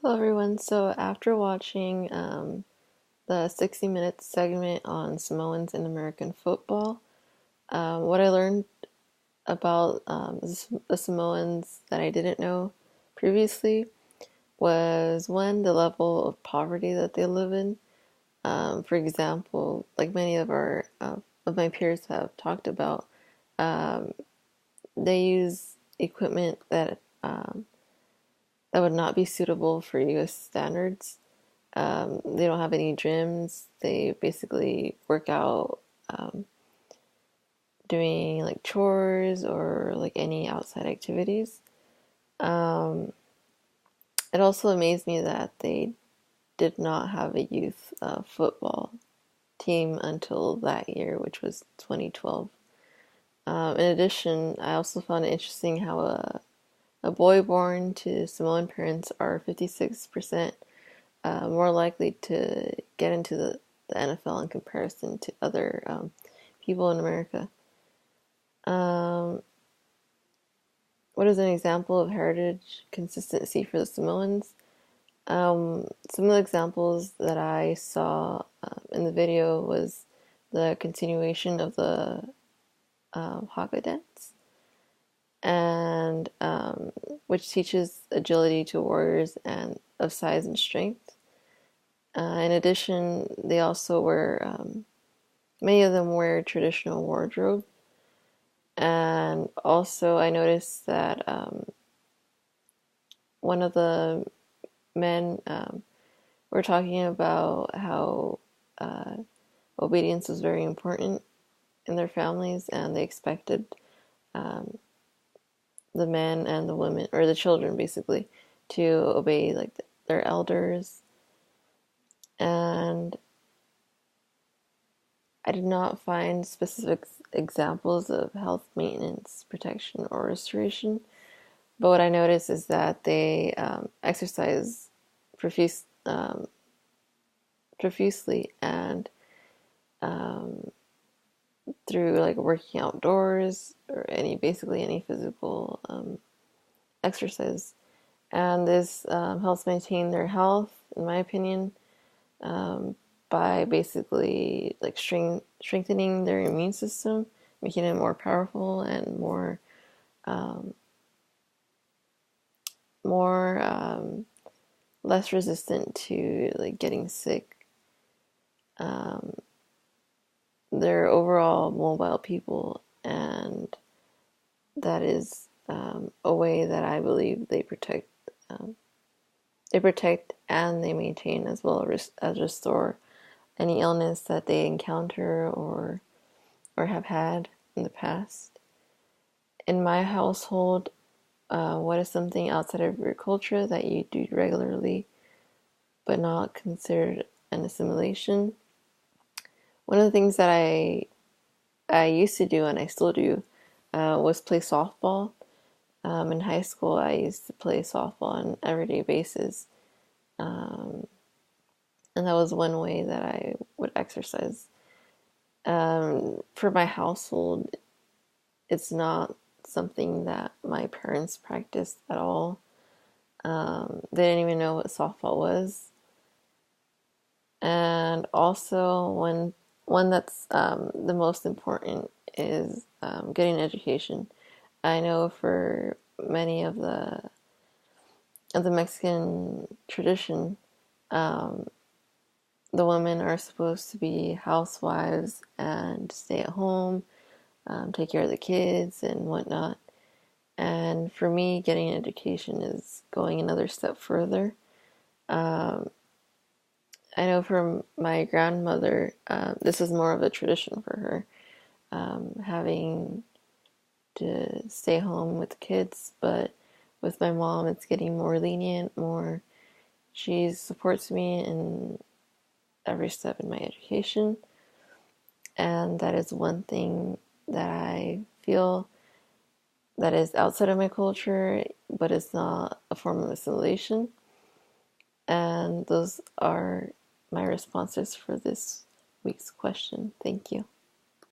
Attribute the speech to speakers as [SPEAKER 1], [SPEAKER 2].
[SPEAKER 1] Hello everyone. So after watching the 60 Minutes segment on Samoans in American football, what I learned about the Samoans that I didn't know previously was one, the level of poverty that they live in. For example, like many of my peers have talked about, um, they use equipment that would not be suitable for U.S. standards. They don't have any gyms. They basically work out doing like chores or like any outside activities. Um, it also amazed me that they did not have a youth football team until that year, which was 2012. In addition, I also found it interesting how a boy born to Samoan parents are 56% more likely to get into the NFL in comparison to other people in America. Um, what is an example of heritage consistency for the Samoans? Some of the examples that I saw in the video was the continuation of the haka dance, and which teaches agility to warriors and of size and strength. In addition, they also wear many of them wear traditional wardrobe. And also, I noticed that one of the men were talking about how uh, obedience was very important in their families, and they expected um, the men and the women, or the children basically, to obey like their elders. And I did not find specific examples of health maintenance, protection, or restoration. But what I noticed is that they exercise profuse, profusely and um, through like working outdoors or basically any physical exercise. And this helps maintain their health, in my opinion, um, by basically like strengthening their immune system, making it more powerful and um, more less resistant to like getting sick. Um, they're overall mobile people, and that is a way that I believe they protect. They protect and they maintain as well as restore any illness that they encounter or have had in the past. In my household, what is something outside of your culture that you do regularly but not considered an assimilation? One of the things that I used to do and I still do was play softball. In high school, I used to play softball on an everyday basis, um, and that was one way that I would exercise. For my household, it's not something that my parents practiced at all. They didn't even know what softball was, and also one that's the most important is getting education. I know for many of the Mexican tradition, um, the women are supposed to be housewives and stay at home, take care of the kids and whatnot. And for me, getting an education is going another step further. Um, I know for my grandmother, this is more of a tradition for her, having to stay home with the kids. But with my mom, it's getting more lenient, more. She supports me in every step in my education. And that is one thing that I feel that is outside of my culture, but it's not a form of assimilation. And those are my responses for this week's question. Thank you.